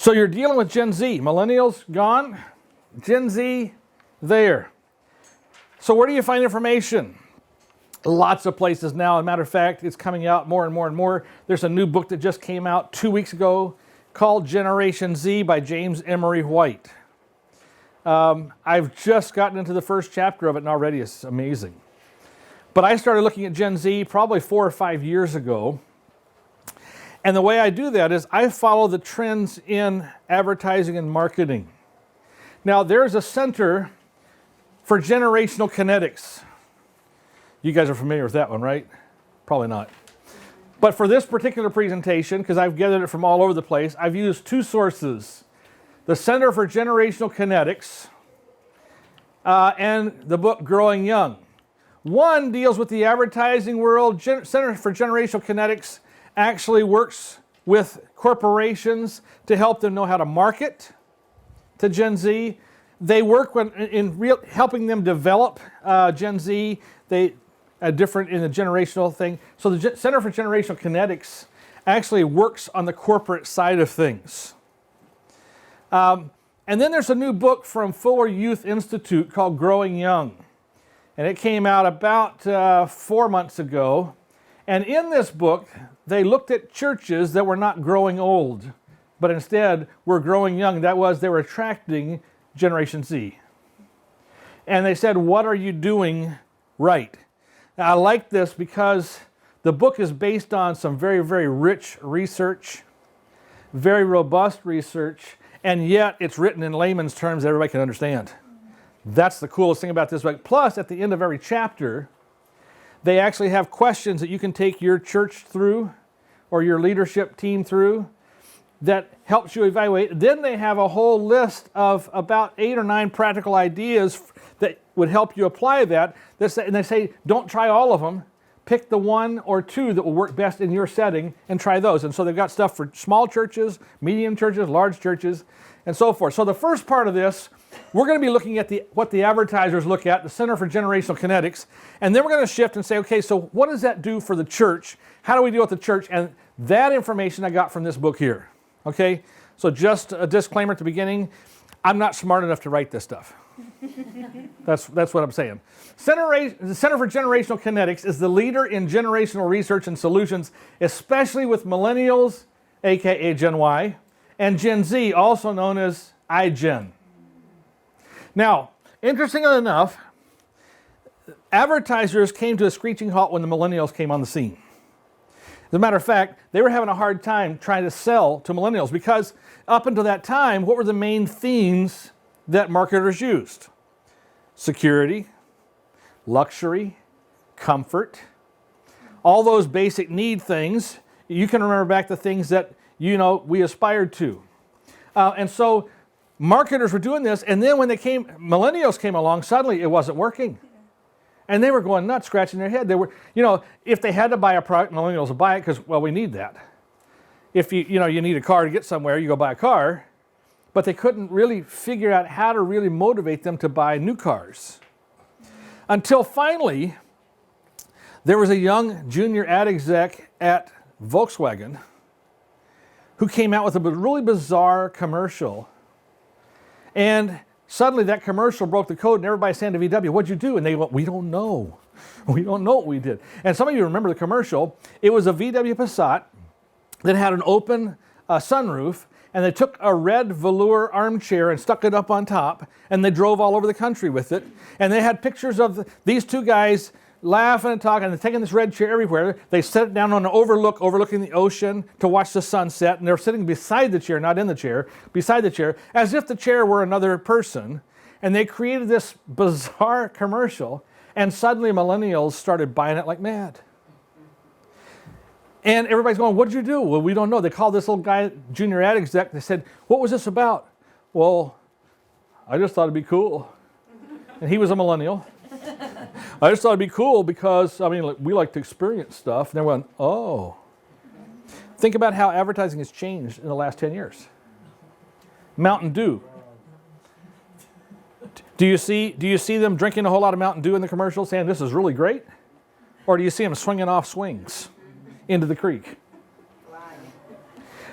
So you're dealing with Gen Z. Millennials gone, Gen Z there. So where do you find information? Lots of places now. As a matter of fact, it's coming out more and more and more. There's a new book that just came out 2 weeks ago called Generation Z by James Emery White. I've just gotten into the first chapter of it and already it's amazing. But I started looking at Gen Z probably 4 or 5 years ago. And the way I do that is I follow the trends in advertising and marketing. Now, there's a center for generational kinetics. You guys are familiar with that one, right? Probably not. But for this particular presentation, because I've gathered it from all over the place, I've used 2 sources. The Center for Generational Kinetics and the book Growing Young. One deals with the advertising world. Center for Generational Kinetics actually works with corporations to help them know how to market to Gen Z. They work in helping them develop Gen Z. Different in the generational thing. So the Center for Generational Kinetics actually works on the corporate side of things. And then there's a new book from Fuller Youth Institute called Growing Young. And it came out about 4 months ago. And in this book, they looked at churches that were not growing old, but instead were growing young. That was, they were attracting Generation Z. And they said, what are you doing right? Now, I like this because the book is based on some very, very rich research, very robust research, and yet it's written in layman's terms that everybody can understand. That's the coolest thing about this book. Plus, at the end of every chapter, they actually have questions that you can take your church through or your leadership team through that helps you evaluate. Then they have a whole list of about 8 or 9 practical ideas that would help you apply that. And they say, don't try all of them. Pick the 1 or 2 that will work best in your setting and try those. And so they've got stuff for small churches, medium churches, large churches, and so forth. So the first part of this, we're going to be looking at what the advertisers look at, the Center for Generational Kinetics, and then we're going to shift and say, okay, so what does that do for the church? How do we deal with the church? And that information I got from this book here. Okay, so just a disclaimer at the beginning, I'm not smart enough to write this stuff. That's what I'm saying. The Center for Generational Kinetics is the leader in generational research and solutions, especially with millennials, aka Gen Y, and Gen Z, also known as iGen. Now, interestingly enough, advertisers came to a screeching halt when the millennials came on the scene. As a matter of fact, they were having a hard time trying to sell to millennials because up until that time, what were the main themes that marketers used? Security, luxury, comfort, all those basic need things. You can remember back the things that we aspired to. And so marketers were doing this, and then when millennials came along, suddenly it wasn't working. And they were going nuts, scratching their head. They were, if they had to buy a product, millennials would buy it because, well, we need that. If you need a car to get somewhere, you go buy a car. But they couldn't really figure out how to really motivate them to buy new cars. Until finally, there was a young junior ad exec at Volkswagen who came out with a really bizarre commercial. And suddenly that commercial broke the code and everybody saying to VW, what'd you do? And they went, we don't know. We don't know what we did. And some of you remember the commercial. It was a VW Passat that had an open sunroof, and they took a red velour armchair and stuck it up on top, and they drove all over the country with it. And they had pictures of these 2 guys laughing and talking, and they're taking this red chair everywhere. They set it down on an overlooking the ocean to watch the sunset, and they're sitting beside the chair, not in the chair, beside the chair, as if the chair were another person. And they created this bizarre commercial, and suddenly millennials started buying it like mad. And everybody's going, what did you do? Well, we don't know. They called this little guy, junior ad exec. They said, what was this about? Well, I just thought it'd be cool. And he was a millennial. I just thought it'd be cool because, we like to experience stuff. And they went, oh. Think about how advertising has changed in the last 10 years. Mountain Dew. Do you see them drinking a whole lot of Mountain Dew in the commercial saying this is really great? Or do you see them swinging off swings into the creek?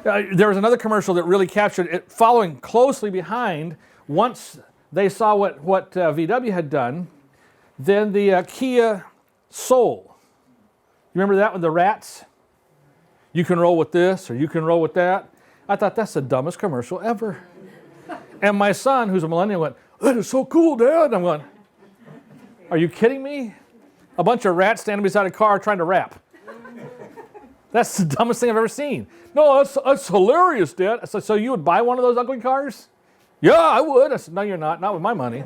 There was another commercial that really captured it, following closely behind. Once they saw what VW had done, then the Kia Soul. You remember that with the rats? You can roll with this or you can roll with that. I thought that's the dumbest commercial ever. And my son, who's a millennial, went, "That is so cool, Dad." And I'm going, "Are you kidding me? A bunch of rats standing beside a car trying to rap. That's the dumbest thing I've ever seen." "No, that's hilarious, Dad." I said, "So you would buy one of those ugly cars?" "Yeah, I would." I said, "No, you're not. Not with my money.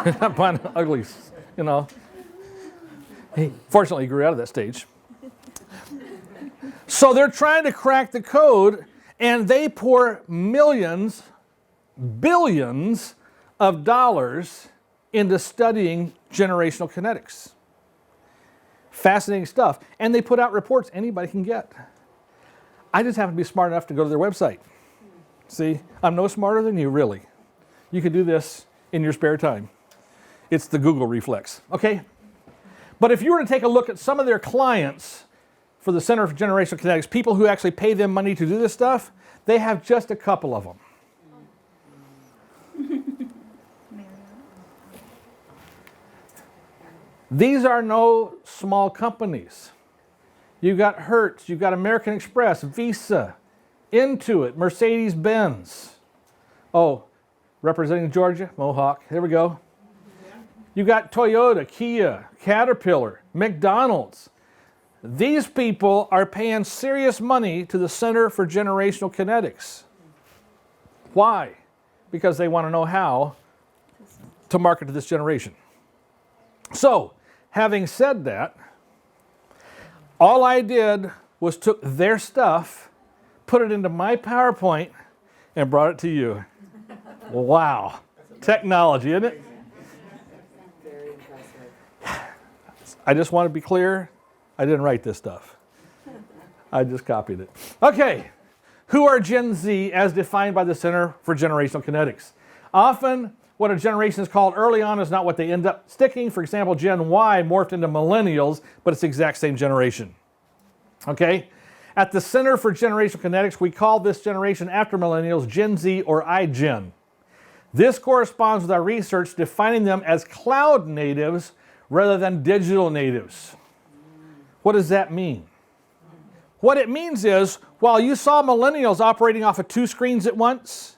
You're not buying uglies, you know." Fortunately, he grew out of that stage. So they're trying to crack the code, and they pour millions, billions of dollars into studying generational kinetics. Fascinating stuff. And they put out reports anybody can get. I just happen to be smart enough to go to their website. See, I'm no smarter than you, really. You can do this in your spare time. It's the Google reflex, okay? But if you were to take a look at some of their clients for the Center for Generational Kinetics, people who actually pay them money to do this stuff, they have just a couple of them. These are no small companies. You've got Hertz, you've got American Express, Visa, Intuit, Mercedes-Benz. Oh, representing Georgia, Mohawk, there we go. You've got Toyota, Kia, Caterpillar, McDonald's. These people are paying serious money to the Center for Generational Kinetics. Why? Because they want to know how to market to this generation. So, having said that, all I did was took their stuff, put it into my PowerPoint, and brought it to you. Wow. Technology, isn't it? Very impressive. I just want to be clear, I didn't write this stuff. I just copied it. Okay, who are Gen Z as defined by the Center for Generational Kinetics? Often, what a generation is called early on is not what they end up sticking. For example, Gen Y morphed into Millennials, but it's the exact same generation. Okay? At the Center for Generational Kinetics, we call this generation after Millennials Gen Z or iGen. This corresponds with our research defining them as cloud natives rather than digital natives. What does that mean? What it means is, while you saw Millennials operating off of 2 screens at once,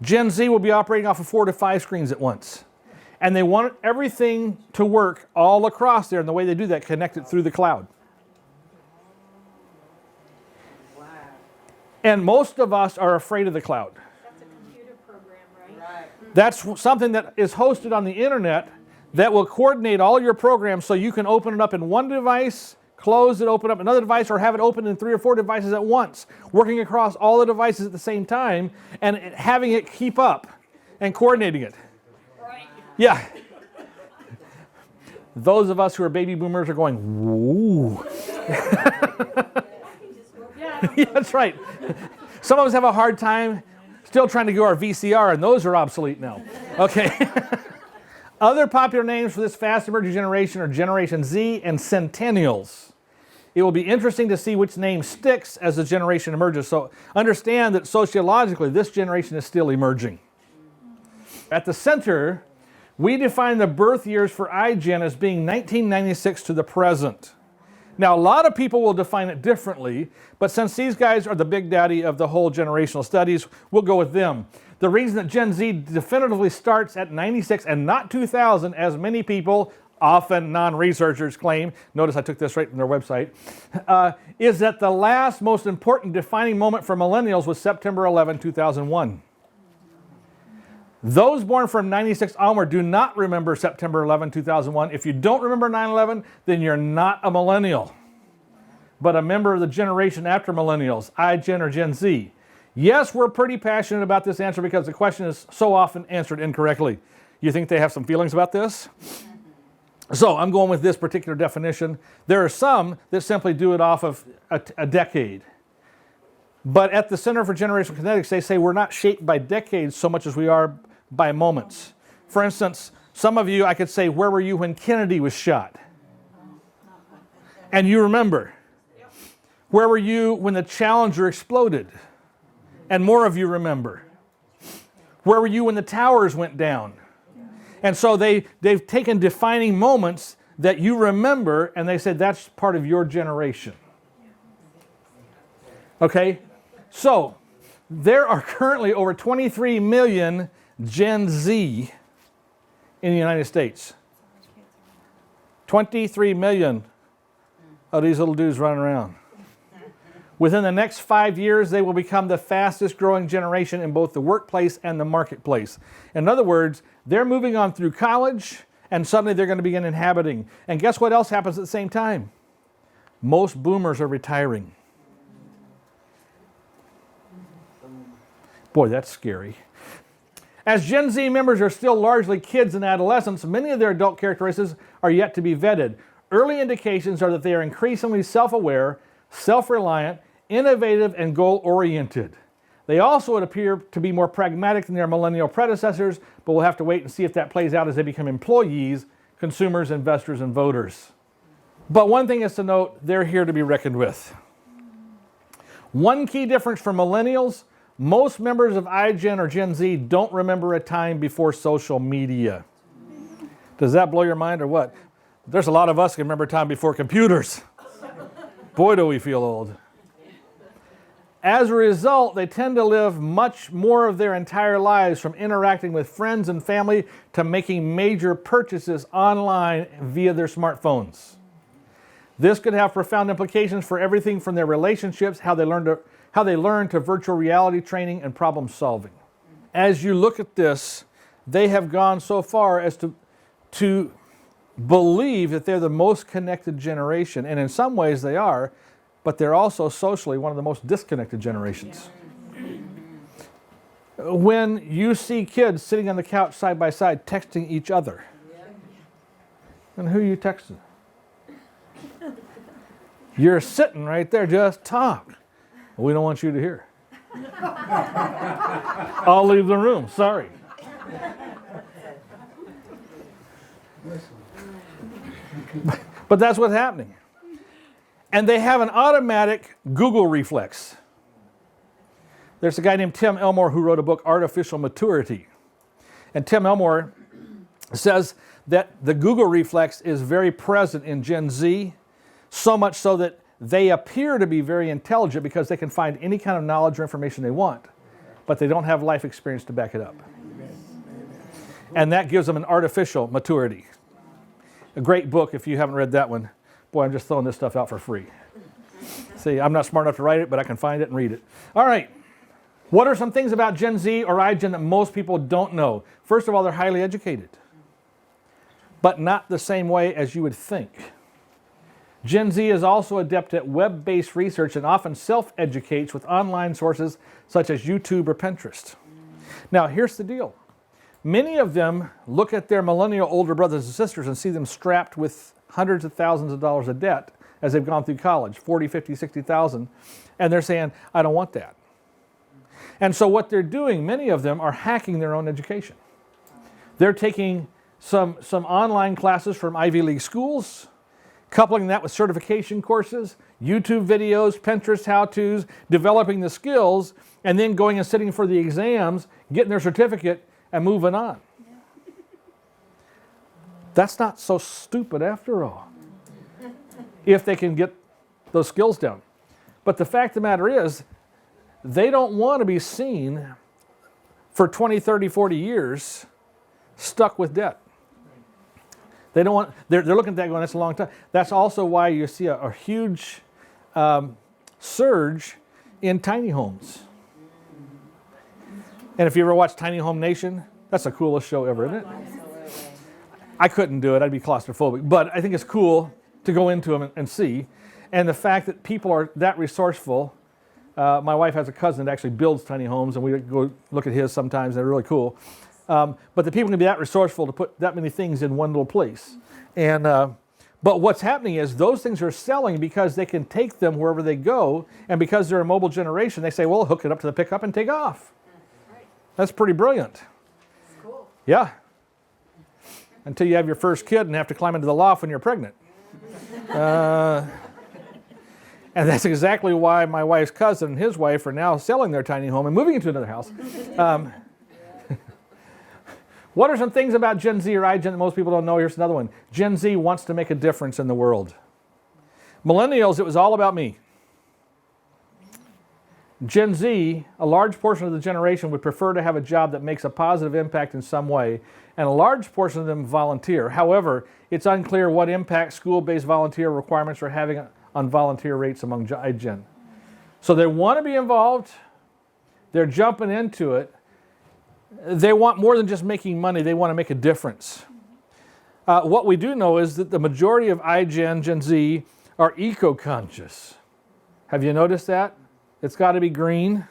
Gen Z will be operating off of 4 to 5 screens at once. And they want everything to work all across there, and the way they do that, connect it through the cloud. Wow. And most of us are afraid of the cloud. That's a computer program, right? Right. That's something that is hosted on the internet that will coordinate all your programs so you can open it up in one device, close it, open up another device, or have it open in 3 or 4 devices at once, working across all the devices at the same time and having it keep up and coordinating it. Right. Yeah. Those of us who are baby boomers are going, woo. Yeah, that's right. Some of us have a hard time still trying to do our VCR, and those are obsolete now. Okay. Other popular names for this fast emerging generation are Generation Z and Centennials. It will be interesting to see which name sticks as the generation emerges. So understand that sociologically, this generation is still emerging. At the center, we define the birth years for iGen as being 1996 to the present. Now, a lot of people will define it differently, but since these guys are the big daddy of the whole generational studies, we'll go with them. The reason that Gen Z definitively starts at 96 and not 2000, as many people, often non-researchers, claim, notice I took this right from their website, is that the last most important defining moment for millennials was September 11, 2001. Those born from 96 onward do not remember September 11, 2001. If you don't remember 9/11, then you're not a millennial, but a member of the generation after millennials, iGen or Gen Z. Yes, we're pretty passionate about this answer because the question is so often answered incorrectly. You think they have some feelings about this? So I'm going with this particular definition. There are some that simply do it off of a decade. But at the Center for Generational Kinetics, they say we're not shaped by decades so much as we are by moments. For instance, some of you, I could say, where were you when Kennedy was shot? And you remember. Where were you when the Challenger exploded? And more of you remember. Where were you when the towers went down? And so they've taken defining moments that you remember, and they said that's part of your generation. Okay? So, there are currently over 23 million Gen Z in the United States. 23 million of these little dudes running around. Within the next 5 years, they will become the fastest growing generation in both the workplace and the marketplace. In other words, they're moving on through college, and suddenly they're going to begin inhabiting. And guess what else happens at the same time? Most boomers are retiring. Boy, that's scary. As Gen Z members are still largely kids and adolescents, many of their adult characteristics are yet to be vetted. Early indications are that they are increasingly self-aware, self-reliant, innovative, and goal-oriented. They also would appear to be more pragmatic than their millennial predecessors, but we'll have to wait and see if that plays out as they become employees, consumers, investors, and voters. But one thing is to note, they're here to be reckoned with. One key difference for millennials: most members of iGen or Gen Z don't remember a time before social media. Does that blow your mind or what? There's a lot of us who can remember a time before computers. Boy, do we feel old. As a result, they tend to live much more of their entire lives, from interacting with friends and family to making major purchases online via their smartphones. This could have profound implications for everything from their relationships, how they learn to virtual reality training and problem solving. As you look at this, they have gone so far as to believe that they're the most connected generation, and in some ways they are, but they're also socially one of the most disconnected generations. When you see kids sitting on the couch side by side texting each other, and who are you texting? You're sitting right there, just talk. We don't want you to hear. I'll leave the room, sorry. But that's what's happening. And they have an automatic Google reflex. There's a guy named Tim Elmore who wrote a book, Artificial Maturity. And Tim Elmore says that the Google reflex is very present in Gen Z, so much so that they appear to be very intelligent because they can find any kind of knowledge or information they want, but they don't have life experience to back it up. And that gives them an artificial maturity. A great book if you haven't read that one. Boy, I'm just throwing this stuff out for free. See, I'm not smart enough to write it, but I can find it and read it. All right. What are some things about Gen Z or iGen that most people don't know? First of all, they're highly educated, but not the same way as you would think. Gen Z is also adept at web-based research and often self-educates with online sources such as YouTube or Pinterest. Now, here's the deal. Many of them look at their millennial older brothers and sisters and see them strapped with hundreds of thousands of dollars of debt as they've gone through college, 40, 50, 60,000, and they're saying, I don't want that. And so what they're doing, many of them are hacking their own education. They're taking some online classes from Ivy League schools, coupling that with certification courses, YouTube videos, Pinterest how-tos, developing the skills, and then going and sitting for the exams, getting their certificate, and moving on. That's not so stupid after all, if they can get those skills down. But the fact of the matter is, they don't want to be seen for 20, 30, 40 years stuck with debt. They don't want, they're looking at that going, that's a long time. That's also why you see a huge surge in tiny homes. And if you ever watch Tiny Home Nation, that's the coolest show ever, isn't it? I couldn't do it, I'd be claustrophobic. But I think it's cool to go into them and see. And the fact that people are that resourceful. My wife has a cousin that actually builds tiny homes, and we go look at his sometimes. They're really cool. But the people can be that resourceful to put that many things in one little place. And but what's happening is those things are selling because they can take them wherever they go, and because they're a mobile generation, they say, well, hook it up to the pickup and take off. That's pretty brilliant. Cool. Yeah. Until you have your first kid and have to climb into the loft when you're pregnant. And that's exactly why my wife's cousin and his wife are now selling their tiny home and moving into another house. What are some things about Gen Z or iGen that most people don't know? Here's another one. Gen Z wants to make a difference in the world. Millennials, it was all about me. Gen Z, a large portion of the generation would prefer to have a job that makes a positive impact in some way, and a large portion of them volunteer. However, it's unclear what impact school-based volunteer requirements are having on volunteer rates among iGen. So they want to be involved. They're jumping into it. They want more than just making money. They want to make a difference. What we do know is that the majority of iGen, Gen Z, are eco-conscious. Have you noticed that? It's got to be green.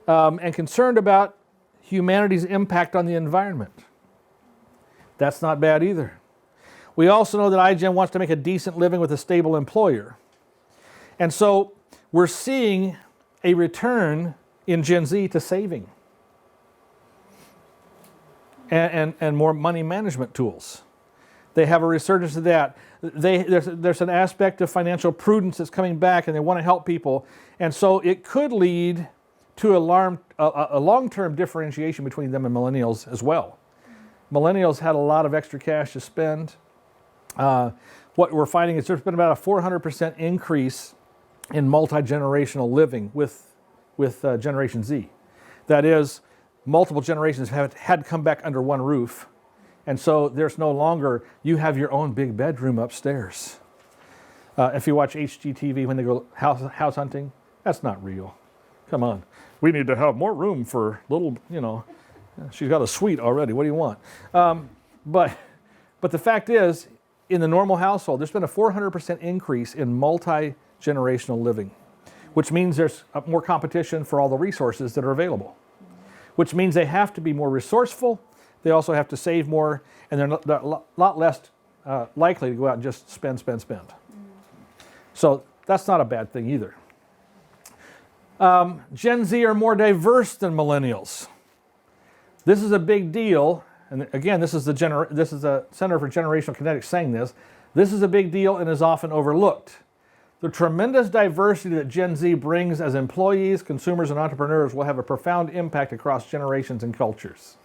And concerned about humanity's impact on the environment. That's not bad either. We also know that iGen wants to make a decent living with a stable employer. And so we're seeing a return in Gen Z to saving and more money management tools. They have a resurgence of that. There's an aspect of financial prudence that's coming back, and they want to help people. And so it could lead to a long-term differentiation between them and millennials as well. Millennials had a lot of extra cash to spend. What we're finding is there's been about a 400% increase in multi-generational living with Generation Z. That is, multiple generations have had to come back under one roof. And so there's no longer, you have your own big bedroom upstairs. If you watch HGTV when they go house hunting, that's not real. Come on. We need to have more room for little, she's got a suite already. What do you want? But the fact is, in the normal household, there's been a 400% increase in multi-generational living, which means there's more competition for all the resources that are available, which means they have to be more resourceful. They also have to save more, and they're a lot less likely to go out and just spend. So that's not a bad thing either. Gen Z are more diverse than millennials. This is a big deal, and again, this is the Center for Generational Kinetics saying this. This is a big deal and is often overlooked. The tremendous diversity that Gen Z brings as employees, consumers, and entrepreneurs will have a profound impact across generations and cultures.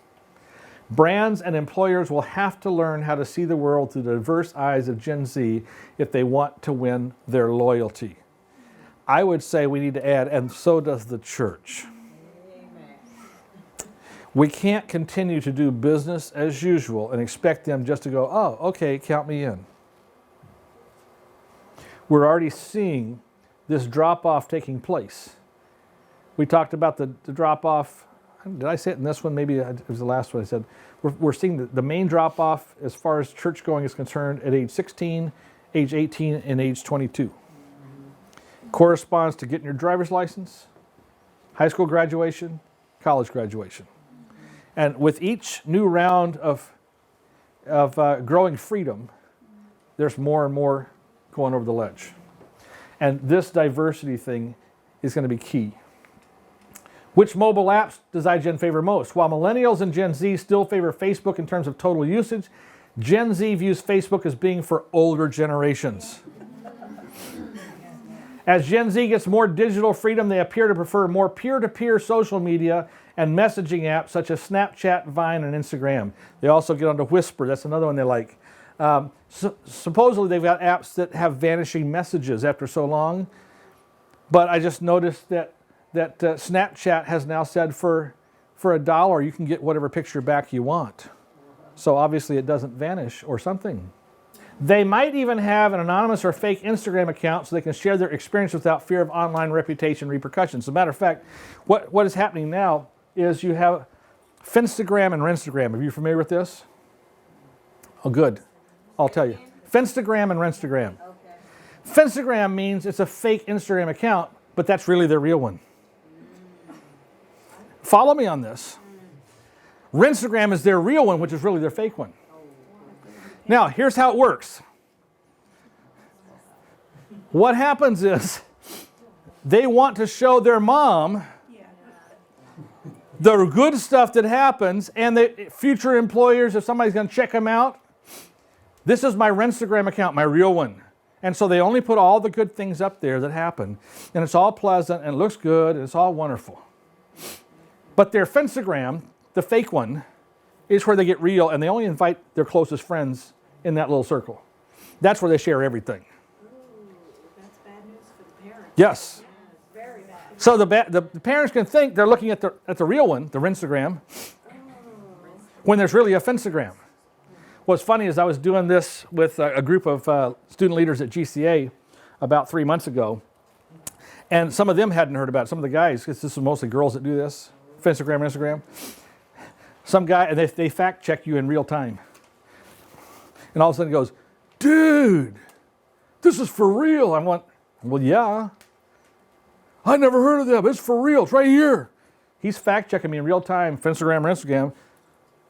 Brands and employers will have to learn how to see the world through the diverse eyes of Gen Z if they want to win their loyalty. I would say we need to add, and so does the church. We can't continue to do business as usual and expect them just to go, oh, okay, count me in. We're already seeing this drop-off taking place. We talked about the drop-off. Did I say it in this one? Maybe it was the last one I said. We're seeing the main drop-off as far as church going is concerned at age 16, age 18, and age 22. Corresponds to getting your driver's license, high school graduation, college graduation. And with each new round of growing freedom, there's more and more going over the ledge. And this diversity thing is going to be key. Which mobile apps does iGen favor most? While millennials and Gen Z still favor Facebook in terms of total usage, Gen Z views Facebook as being for older generations. As Gen Z gets more digital freedom, they appear to prefer more peer-to-peer social media and messaging apps such as Snapchat, Vine, and Instagram. They also get onto Whisper. That's another one they like. Supposedly, they've got apps that have vanishing messages after so long. But I just noticed that Snapchat has now said for $1 you can get whatever picture back you want. So obviously it doesn't vanish or something. They might even have an anonymous or fake Instagram account so they can share their experience without fear of online reputation repercussions. As a matter of fact, what is happening now is you have Finstagram and Renstagram. Are you familiar with this? Oh, good. I'll tell you. Finstagram and Renstagram. Okay. Finstagram means it's a fake Instagram account, but that's really their real one. Follow me on this. Renstagram is their real one, which is really their fake one. Now, here's how it works. What happens is they want to show their mom the good stuff that happens, and the future employers, if somebody's going to check them out, this is my Renstagram account, my real one. And so they only put all the good things up there that happen. And it's all pleasant and it looks good and it's all wonderful. But their Fenstagram, the fake one, is where they get real and they only invite their closest friends in that little circle. That's where they share everything. Ooh, that's bad news for the parents. Yes. Very bad. So the parents can think they're looking at the real one, the Rinstagram, when there's really a Fenstagram. What's funny is I was doing this with a group of student leaders at GCA about 3 months ago, and some of them hadn't heard about it. Some of the guys, because this is mostly girls that do this, Fenstagram, Instagram. Some guy, and they fact check you in real time. And all of a sudden he goes, dude, this is for real. I went, well, yeah. I never heard of that, but it's for real. It's right here. He's fact checking me in real time, Fenstagram or Instagram.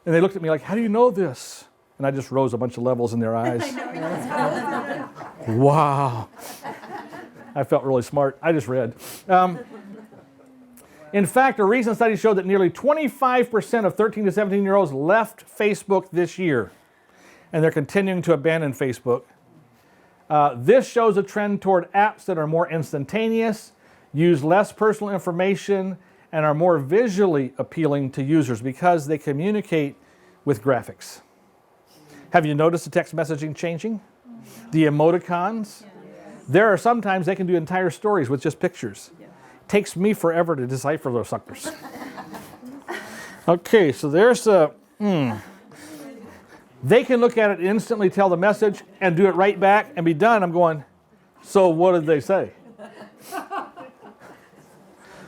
And they looked at me like, how do you know this? And I just rose a bunch of levels in their eyes. Wow. I felt really smart. I just read. In fact, a recent study showed that nearly 25% of 13 to 17-year-olds left Facebook this year. And they're continuing to abandon Facebook. This shows a trend toward apps that are more instantaneous, use less personal information, and are more visually appealing to users because they communicate with graphics. Have you noticed the text messaging changing? The emoticons? There are sometimes they can do entire stories with just pictures. Takes me forever to decipher those suckers. Okay, so there's the... They can look at it, instantly tell the message, and do it right back and be done. I'm going, so what did they say?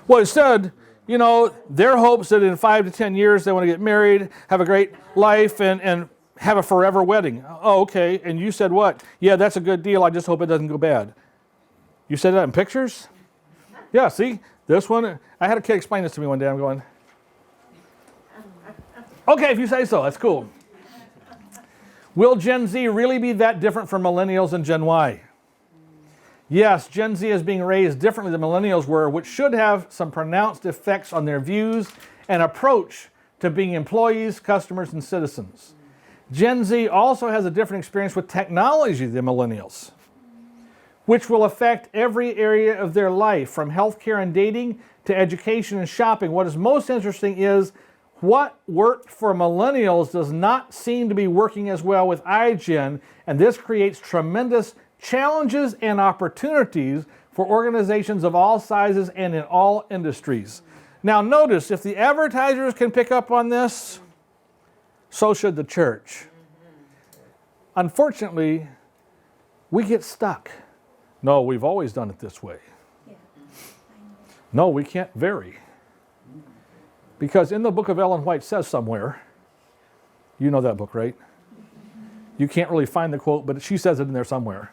Well, it said, you know, their hopes that in 5 to 10 years they want to get married, have a great life, and have a forever wedding. Oh, okay. And you said what? Yeah, that's a good deal. I just hope it doesn't go bad. You said that in pictures? Yeah, see? This one, I had a kid explain this to me one day. I'm going, okay, if you say so, that's cool. Will Gen Z really be that different from Millennials and Gen Y? Yes, Gen Z is being raised differently than Millennials were, which should have some pronounced effects on their views and approach to being employees, customers, and citizens. Gen Z also has a different experience with technology than Millennials, which will affect every area of their life, from healthcare and dating to education and shopping. What is most interesting is what worked for Millennials does not seem to be working as well with iGen, and this creates tremendous challenges and opportunities for organizations of all sizes and in all industries. Now notice, if the advertisers can pick up on this, so should the church. Unfortunately, we get stuck. No, we've always done it this way. No, we can't vary. Because in the book of Ellen White says somewhere, you know that book, right? You can't really find the quote, but she says it in there somewhere.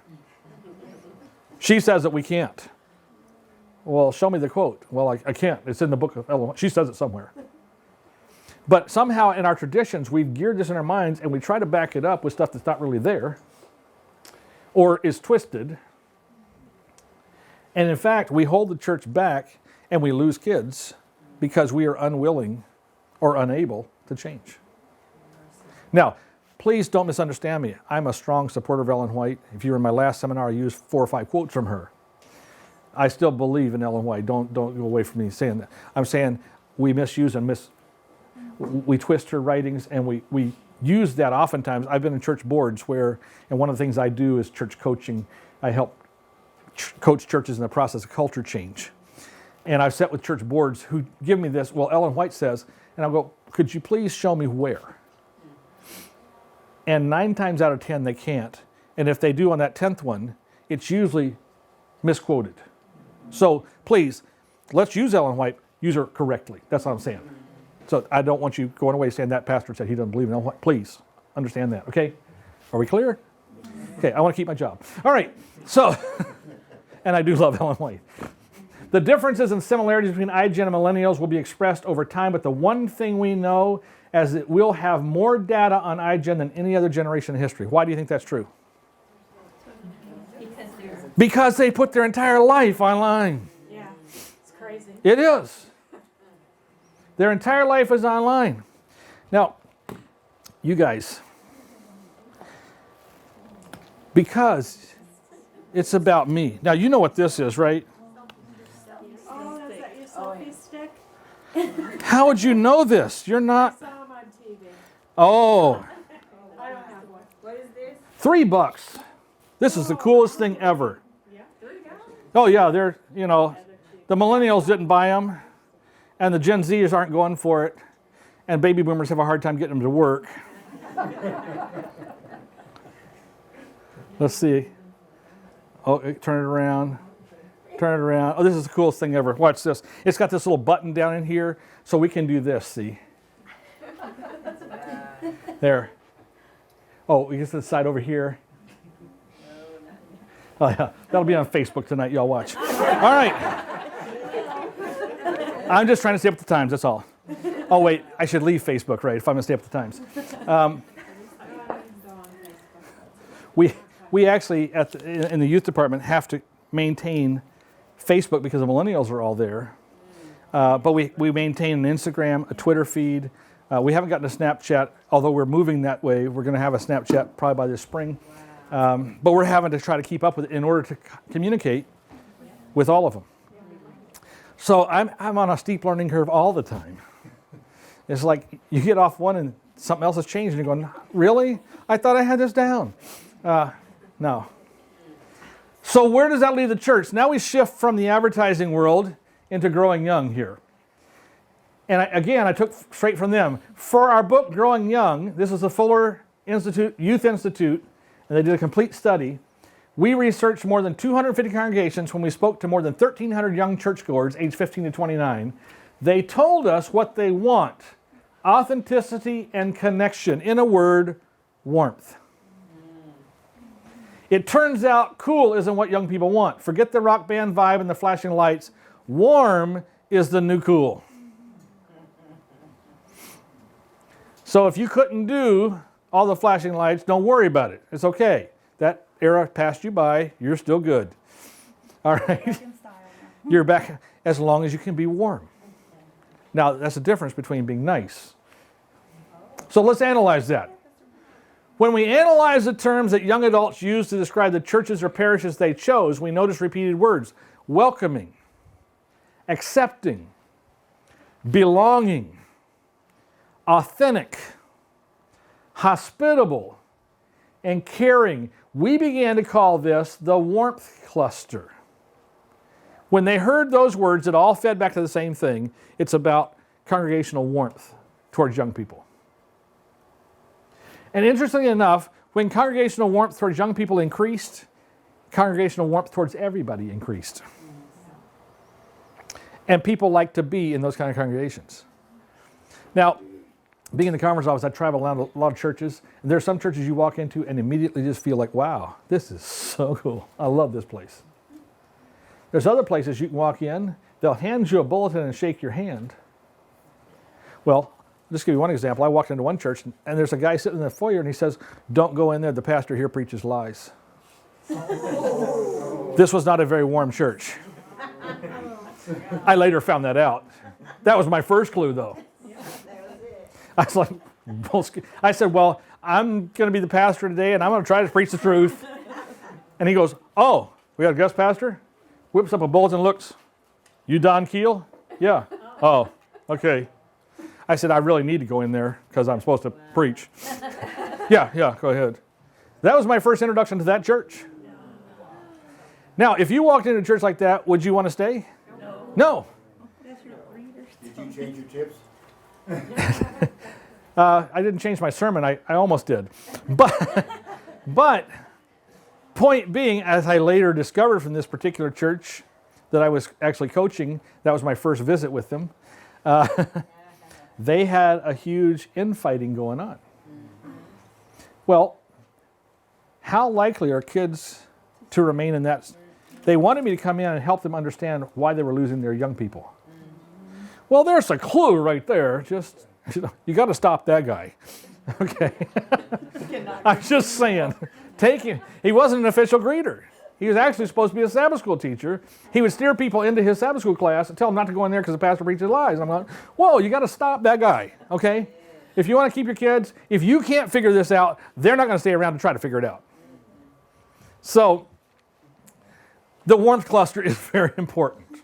She says that we can't. Well, show me the quote. Well, I can't. It's in the book of Ellen White. She says it somewhere. But somehow in our traditions, we've geared this in our minds and we try to back it up with stuff that's not really there or is twisted. And in fact, we hold the church back and we lose kids because we are unwilling or unable to change. Now, please don't misunderstand me. I'm a strong supporter of Ellen White. If you were in my last seminar, I used 4 or 5 quotes from her. I still believe in Ellen White. Don't go away from me saying that. I'm saying we misuse and we twist her writings, and we use that oftentimes. I've been in church boards where, and one of the things I do is church coaching. I help coach churches in the process of culture change. And I've sat with church boards who give me this, well, Ellen White says, and I'll go, could you please show me where? And 9 times out of 10, they can't. And if they do on that 10th one, it's usually misquoted. So please, let's use Ellen White, use her correctly. That's what I'm saying. So I don't want you going away saying that pastor said he doesn't believe in Ellen White. Please understand that, okay? Are we clear? Okay, I want to keep my job. All right, so, and I do love Ellen White. The differences and similarities between iGen and Millennials will be expressed over time, but the one thing we know is that we'll have more data on iGen than any other generation in history. Why do you think that's true? Because they put their entire life online. Yeah, it's crazy. It is. Their entire life is online. Now, you guys, because It's about me. Now, you know what this is, right? Oh, is that your selfie stick? How would you know this? You're I not. saw him on TV. Oh, I don't have one. What is this? $3. This is the coolest thing ever. Yeah, Oh, yeah, they're, the millennials didn't buy them, and the Gen Zers aren't going for it, and baby boomers have a hard time getting them to work. Let's see. Oh, turn it around. Turn it around. Oh, this is the coolest thing ever. Watch this. It's got this little button down in here, so we can do this, see? There. Oh, we get to the side over here. Oh, yeah. That'll be on Facebook tonight. Y'all watch. All right. I'm just trying to stay up with the times. That's all. Oh, wait. I should leave Facebook, right, if I'm going to stay up with the times. We actually, in the youth department, have to maintain Facebook because the millennials are all there. But we maintain an Instagram, a Twitter feed. We haven't gotten a Snapchat, although we're moving that way. We're going to have a Snapchat probably by this spring. But we're having to try to keep up with it in order to communicate with all of them. So I'm on a steep learning curve all the time. It's like you get off one and something else has changed, and you're going, really? I thought I had this down. No. So where does that leave the church? Now we shift from the advertising world into growing young here. And I took straight from them. For our book, Growing Young, this is the Fuller Institute, Youth Institute, and they did a complete study. We researched more than 250 congregations when we spoke to more than 1,300 young churchgoers aged 15 to 29. They told us what they want: authenticity and connection. In a word, warmth. It turns out cool isn't what young people want. Forget the rock band vibe and the flashing lights. Warm is the new cool. So if you couldn't do all the flashing lights, don't worry about it. It's okay. That era passed you by. You're still good. All right? You're back as long as you can be warm. Now, that's the difference between being nice. So let's analyze that. When we analyze the terms that young adults use to describe the churches or parishes they chose, we notice repeated words: welcoming, accepting, belonging, authentic, hospitable, and caring. We began to call this the warmth cluster. When they heard those words, it all fed back to the same thing. It's about congregational warmth towards young people. And interestingly enough, when congregational warmth towards young people increased, congregational warmth towards everybody increased. And people like to be in those kind of congregations. Now, being in the conference office, I travel around a lot of churches, and there are some churches you walk into and immediately just feel like, wow, this is so cool. I love this place. There's other places you can walk in, they'll hand you a bulletin and shake your hand. Well, I'll just give you one example. I walked into one church, and there's a guy sitting in the foyer, and he says, "Don't go in there, the pastor here preaches lies." This was not a very warm church. I later found that out. That was my first clue, though. I was like, I said, well, I'm going to be the pastor today, and I'm going to try to preach the truth. And he goes, oh, we got a guest pastor? Whips up a bulletin and looks, you Don Keele? Yeah. Oh, okay. I said, I really need to go in there because I'm supposed to preach. Yeah, go ahead. That was my first introduction to that church. Now, if you walked into a church like that, would you want to stay? No. Did you change your tips? I didn't change my sermon. I almost did. But point being, as I later discovered from this particular church that I was actually coaching, that was my first visit with them, they had a huge infighting going on. Well, how likely are kids to remain in that? They wanted me to come in and help them understand why they were losing their young people. Well, there's a clue right there. Just, you got to stop that guy. Okay. I'm just saying. He wasn't an official greeter. He was actually supposed to be a Sabbath school teacher. He would steer people into his Sabbath school class and tell them not to go in there because the pastor preaches lies. I'm like, whoa, you got to stop that guy, okay? If you want to keep your kids, if you can't figure this out, they're not going to stay around to try to figure it out. So The warmth cluster is very important.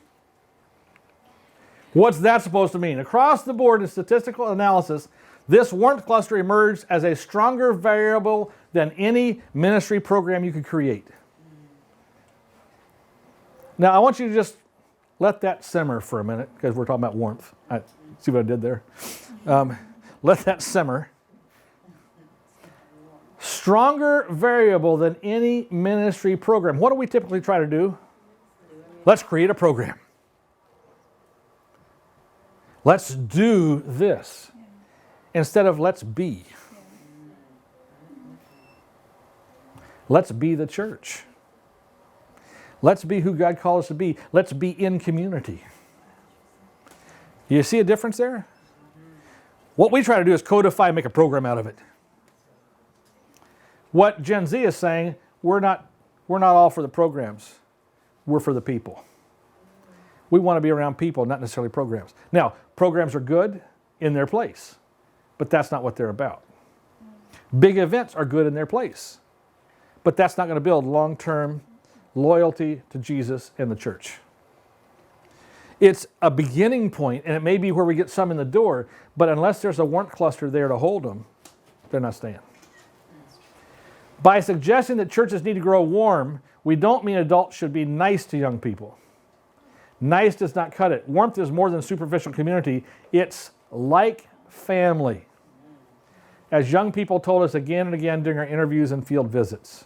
What's that supposed to mean? Across the board in statistical analysis, this warmth cluster emerged as a stronger variable than any ministry program you could create. Now, I want you to just let that simmer for a minute, because we're talking about warmth. See what I did there? Let that simmer. Stronger variable than any ministry program. What do we typically try to do? Let's create a program. Let's do this instead of let's be. Let's be the church. Let's be who God called us to be. Let's be in community. You see a difference there? What we try to do is codify and make a program out of it. What Gen Z is saying, we're not all for the programs. We're for the people. We want to be around people, not necessarily programs. Now, programs are good in their place, but that's not what they're about. Big events are good in their place, but that's not going to build long-term loyalty to Jesus and the church. It's a beginning point, and it may be where we get some in the door, but unless there's a warmth cluster there to hold them, they're not staying. By suggesting that churches need to grow warm, we don't mean adults should be nice to young people. Nice does not cut it. Warmth is more than superficial community. It's like family. As young people told us again and again during our interviews and field visits,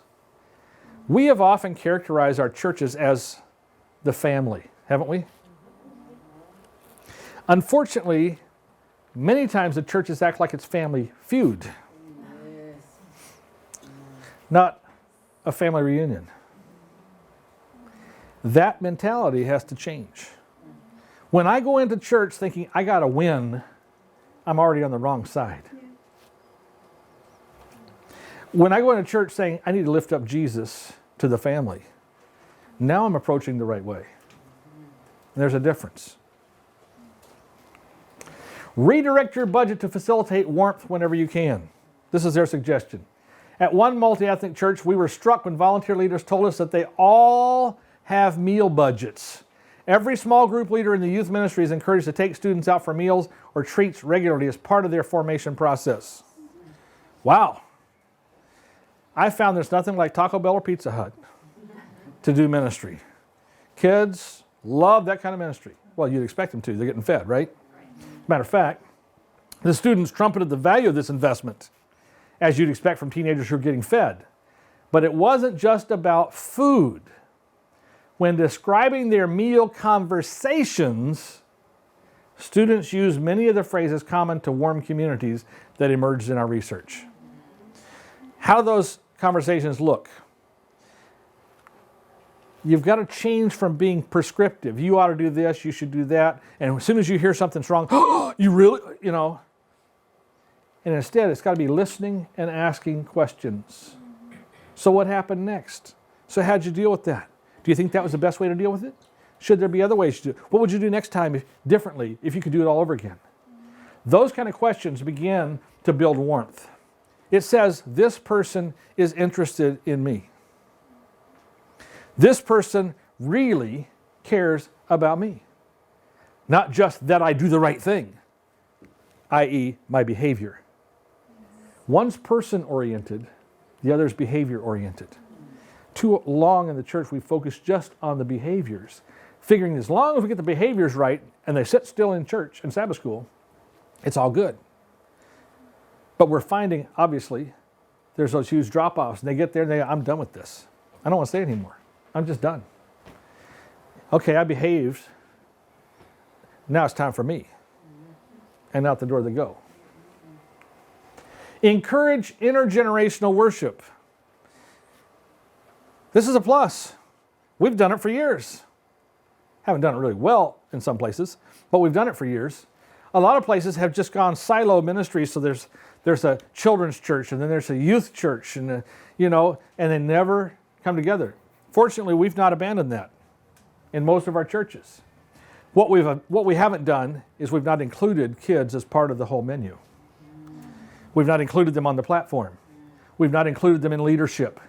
we have often characterized our churches as the family, haven't we? Unfortunately, many times the churches act like it's Family Feud, not a family reunion. That mentality has to change. When I go into church thinking I got to win, I'm already on the wrong side. When I go into church saying I need to lift up Jesus to the family, now I'm approaching the right way. There's a difference. Redirect your budget to facilitate warmth whenever you can. This is their suggestion. At one multi-ethnic church, we were struck when volunteer leaders told us that they all have meal budgets. Every small group leader in the youth ministry is encouraged to take students out for meals or treats regularly as part of their formation process. Wow. I found there's nothing like Taco Bell or Pizza Hut to do ministry. Kids love that kind of ministry. Well, you'd expect them to. They're getting fed, right? Matter of fact, the students trumpeted the value of this investment, as you'd expect from teenagers who are getting fed. But it wasn't just about food. When describing their meal conversations, students used many of the phrases common to warm communities that emerged in our research. How do those conversations look? You've got to change from being prescriptive. You ought to do this, you should do that. And as soon as you hear something's wrong, oh, you really, And instead, it's got to be listening and asking questions. So what happened next? So how'd you deal with that? Do you think that was the best way to deal with it? Should there be other ways to do it? What would you do next time differently if you could do it all over again? Those kind of questions begin to build warmth. It says, this person is interested in me. This person really cares about me. Not just that I do the right thing, i.e. my behavior. One's person-oriented, the other's behavior-oriented. Too long in the church we focus just on the behaviors, figuring as long as we get the behaviors right and they sit still in church and Sabbath school, it's all good. But we're finding, obviously, there's those huge drop-offs, and they get there and they go, I'm done with this. I don't want to stay anymore. I'm just done. Okay, I behaved. Now it's time for me. And out the door they go. Encourage intergenerational worship. This is a plus. We've done it for years. Haven't done it really well in some places, but we've done it for years. A lot of places have just gone silo ministries, so there's a children's church, and then there's a youth church, and and they never come together. Fortunately, we've not abandoned that in most of our churches. What we haven't done is we've not included kids as part of the whole menu. We've not included them on the platform. We've not included them in leadership.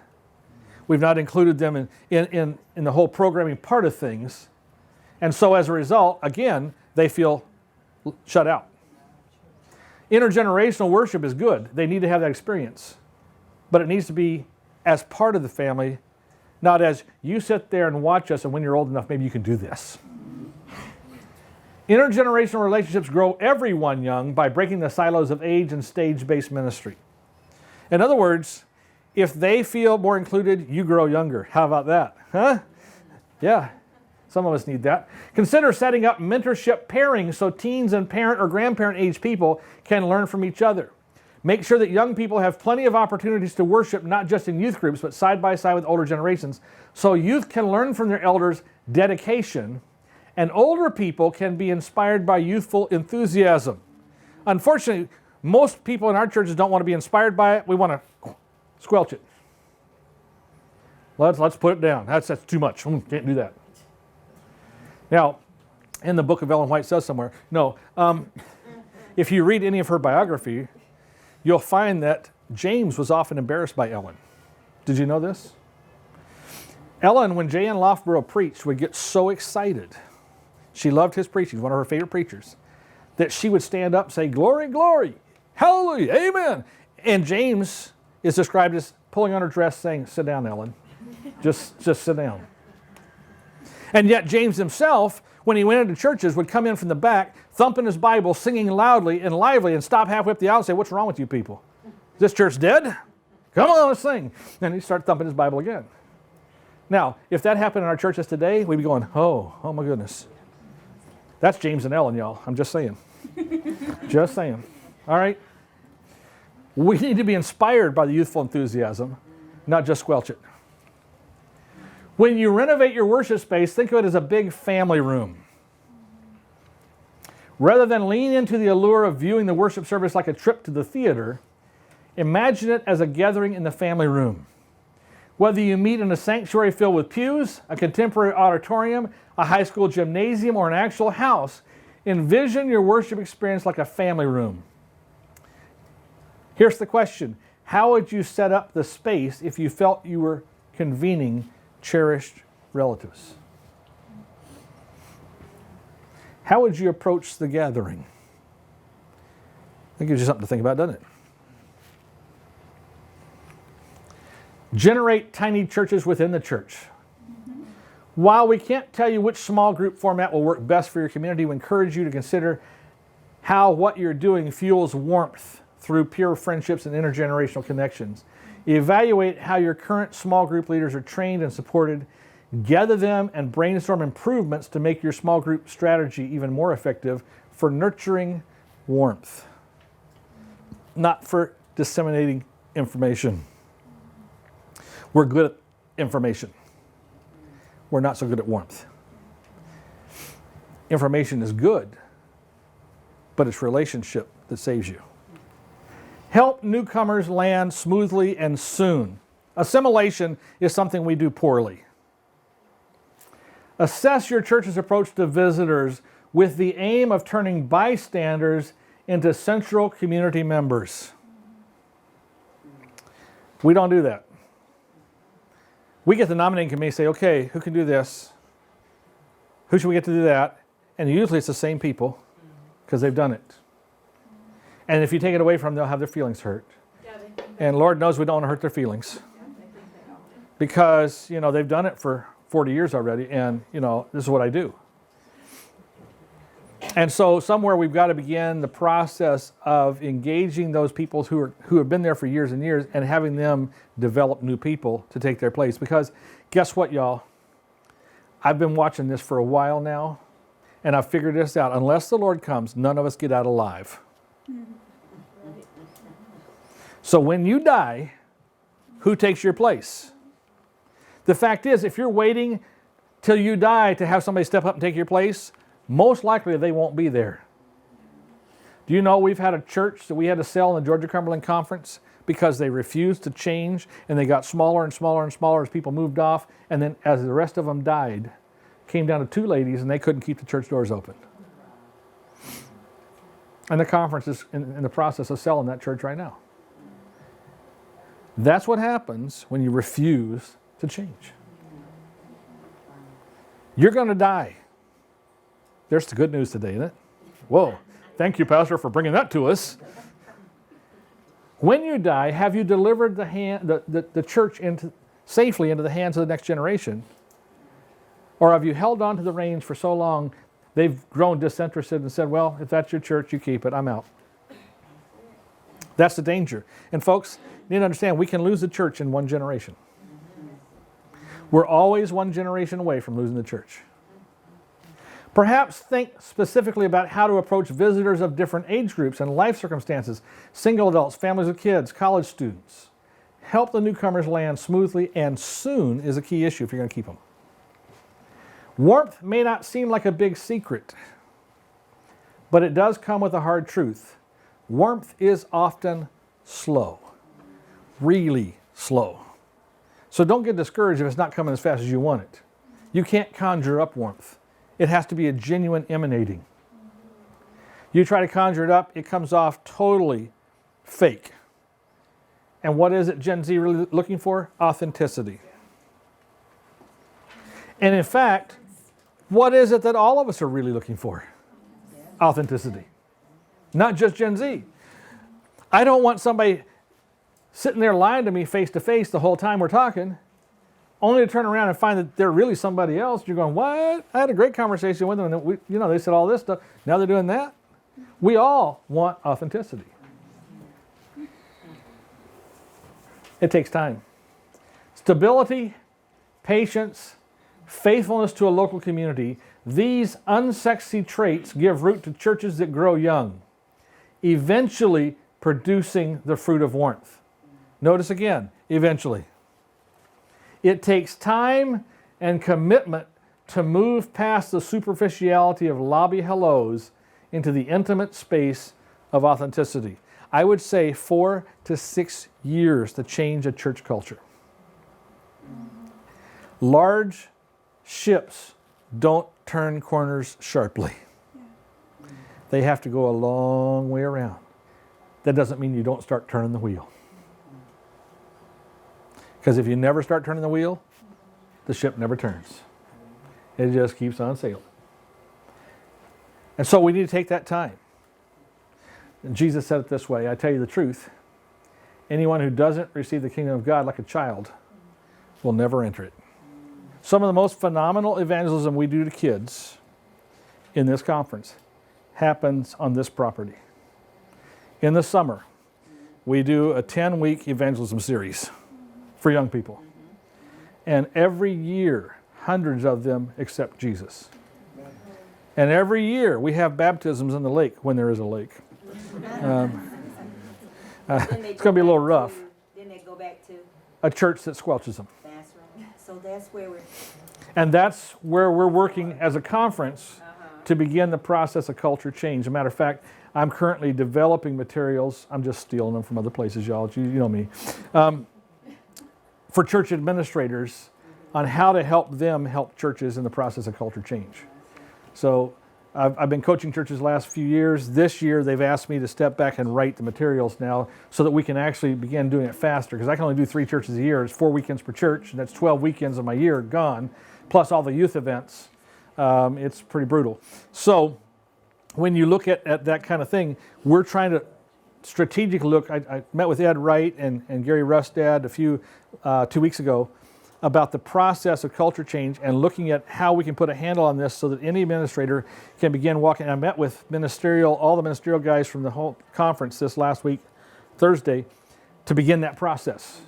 We've not included them in the whole programming part of things. And so as a result, again, they feel shut out. Intergenerational worship is good. They need to have that experience. But it needs to be as part of the family, not as you sit there and watch us, and when you're old enough, maybe you can do this. Intergenerational relationships grow everyone young by breaking the silos of age and stage-based ministry. In other words, if they feel more included, you grow younger. How about that? Huh? Yeah, some of us need that. Consider setting up mentorship pairings so teens and parent or grandparent age people can learn from each other. Make sure that young people have plenty of opportunities to worship, not just in youth groups, but side by side with older generations, so youth can learn from their elders' dedication, and older people can be inspired by youthful enthusiasm. Unfortunately, most people in our churches don't want to be inspired by it. We want to squelch it. Let's put it down. That's too much. Can't do that. Now, in the book of Ellen White says somewhere, if you read any of her biography, you'll find that James was often embarrassed by Ellen. Did you know this? Ellen, when J.N. Loughborough preached, would get so excited. She loved his preaching, one of her favorite preachers, that she would stand up and say, "Glory, glory, hallelujah, amen." And James is described as pulling on her dress saying, "Sit down, Ellen. Just sit down." And yet James himself, when he went into churches, would come in from the back, thumping his Bible, singing loudly and lively, and stop halfway up the aisle and say, "What's wrong with you people? Is this church dead? Come on, let's sing." And he'd start thumping his Bible again. Now, if that happened in our churches today, we'd be going, oh my goodness. That's James and Ellen, y'all. I'm just saying. Just saying. All right? We need to be inspired by the youthful enthusiasm, not just squelch it. When you renovate your worship space, think of it as a big family room. Rather than lean into the allure of viewing the worship service like a trip to the theater, imagine it as a gathering in the family room. Whether you meet in a sanctuary filled with pews, a contemporary auditorium, a high school gymnasium, or an actual house, envision your worship experience like a family room. Here's the question: how would you set up the space if you felt you were convening cherished relatives? How would you approach the gathering? That gives you something to think about, doesn't it? Generate tiny churches within the church. While we can't tell you which small group format will work best for your community, we encourage you to consider how what you're doing fuels warmth through pure friendships and intergenerational connections. Evaluate how your current small group leaders are trained and supported. Gather them and brainstorm improvements to make your small group strategy even more effective for nurturing warmth, not for disseminating information. We're good at information. We're not so good at warmth. Information is good, but it's relationship that saves you. Help newcomers land smoothly and soon. Assimilation is something we do poorly. Assess your church's approach to visitors with the aim of turning bystanders into central community members. We don't do that. We get the nominating committee say, okay, who can do this? Who should we get to do that? And usually it's the same people because they've done it. And if you take it away from them, they'll have their feelings hurt. And Lord knows we don't want to hurt their feelings. Because, they've done it for 40 years already, and, this is what I do. And so somewhere we've got to begin the process of engaging those people who have been there for years and years and having them develop new people to take their place. Because guess what, y'all? I've been watching this for a while now, and I've figured this out. Unless the Lord comes, none of us get out alive. So when you die, who takes your place? The fact is, if you're waiting till you die to have somebody step up and take your place, most likely they won't be there. Do you know we've had a church that we had to sell in the Georgia-Cumberland conference because they refused to change, and they got smaller and smaller and smaller as people moved off, and then as the rest of them died, came down to 2 ladies and they couldn't keep the church doors open. And the conference is in the process of selling that church right now. That's what happens when you refuse to change. You're going to die. There's the good news today, isn't it? Whoa. Thank you, Pastor, for bringing that to us. When you die, have you delivered the church safely into the hands of the next generation? Or have you held on to the reins for so long, they've grown disinterested and said, well, if that's your church, you keep it. I'm out. That's the danger. And folks, you need to understand, we can lose the church in one generation. We're always one generation away from losing the church. Perhaps think specifically about how to approach visitors of different age groups and life circumstances, single adults, families with kids, college students. Help the newcomers land smoothly, and soon is a key issue if you're going to keep them. Warmth may not seem like a big secret, but it does come with a hard truth. Warmth is often slow, really slow. So don't get discouraged if it's not coming as fast as you want it. You can't conjure up warmth. It has to be a genuine emanating. You try to conjure it up, it comes off totally fake. And what is it Gen Z really looking for? Authenticity. And in fact, what is it that all of us are really looking for? Authenticity. Not just Gen Z. I don't want somebody sitting there lying to me face to face the whole time we're talking, only to turn around and find that they're really somebody else. You're going, what? I had a great conversation with them, and they said all this stuff. Now they're doing that. We all want authenticity. It takes time. Stability, patience, faithfulness to a local community. These unsexy traits give root to churches that grow young, eventually producing the fruit of warmth. Notice again, eventually. It takes time and commitment to move past the superficiality of lobby hellos into the intimate space of authenticity. I would say 4 to 6 years to change a church culture. Large ships don't turn corners sharply. They have to go a long way around. That doesn't mean you don't start turning the wheel. Because if you never start turning the wheel, the ship never turns. It just keeps on sailing. And so we need to take that time. And Jesus said it this way, I tell you the truth, anyone who doesn't receive the kingdom of God like a child will never enter it. Some of the most phenomenal evangelism we do to kids in this conference happens on this property. In the summer, we do a 10-week evangelism series for young people. And every year, hundreds of them accept Jesus. And every year, we have baptisms in the lake when there is a lake. It's going to be a little rough. Then they go back to? A church that squelches them. That's right. So that's where we're... And that's where we're working as a conference to begin the process of culture change. As a matter of fact, I'm currently developing materials. I'm just stealing them from other places, y'all. You know me. For church administrators on how to help them help churches in the process of culture change. So I've been coaching churches the last few years. This year, they've asked me to step back and write the materials now so that we can actually begin doing it faster. Because I can only do 3 churches a year. It's 4 weekends per church. And that's 12 weekends of my year gone, plus all the youth events. It's pretty brutal. So when you look at that kind of thing, we're trying to strategically look. I met with Ed Wright and Gary Rustad 2 weeks ago about the process of culture change and looking at how we can put a handle on this so that any administrator can begin walking. I met with all the ministerial guys from the whole conference this last week, Thursday, to begin that process.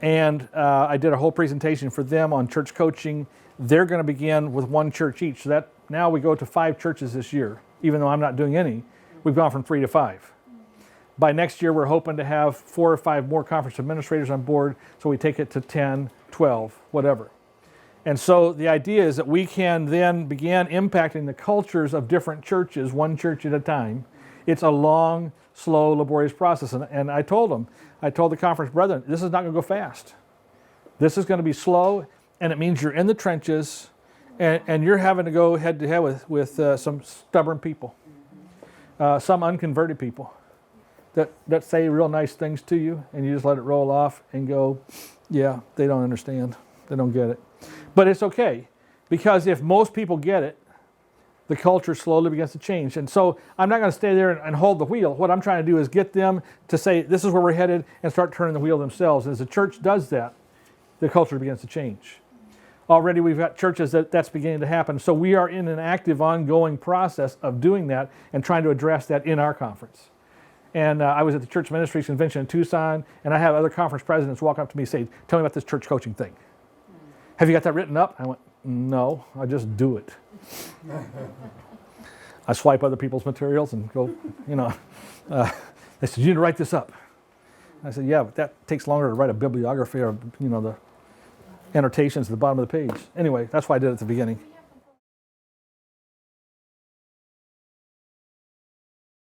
And I did a whole presentation for them on church coaching. They're going to begin with 1 church each. So that now we go to 5 churches this year. Even though I'm not doing any, we've gone from 3 to 5. By next year, we're hoping to have 4 or 5 more conference administrators on board, so we take it to 10, 12, whatever. And so the idea is that we can then begin impacting the cultures of different churches, 1 church at a time. It's a long, slow, laborious process. And I told the conference brethren, this is not going to go fast. This is going to be slow, and it means you're in the trenches, and you're having to go head to head with some stubborn people, some unconverted people that say real nice things to you, and you just let it roll off and go, yeah, they don't understand. They don't get it. But it's okay, because if most people get it, the culture slowly begins to change. And so I'm not going to stay there and hold the wheel. What I'm trying to do is get them to say, this is where we're headed, and start turning the wheel themselves. And as the church does that, the culture begins to change. Already we've got churches that's beginning to happen. So we are in an active, ongoing process of doing that and trying to address that in our conference. And I was at the Church Ministries convention in Tucson, and I have other conference presidents walk up to me and say, tell me about this church coaching thing. Have you got that written up? I went, no, I just do it. I swipe other people's materials and go, they said, you need to write this up. I said, yeah, but that takes longer to write a bibliography or, the annotations at the bottom of the page. Anyway, that's why I did it at the beginning.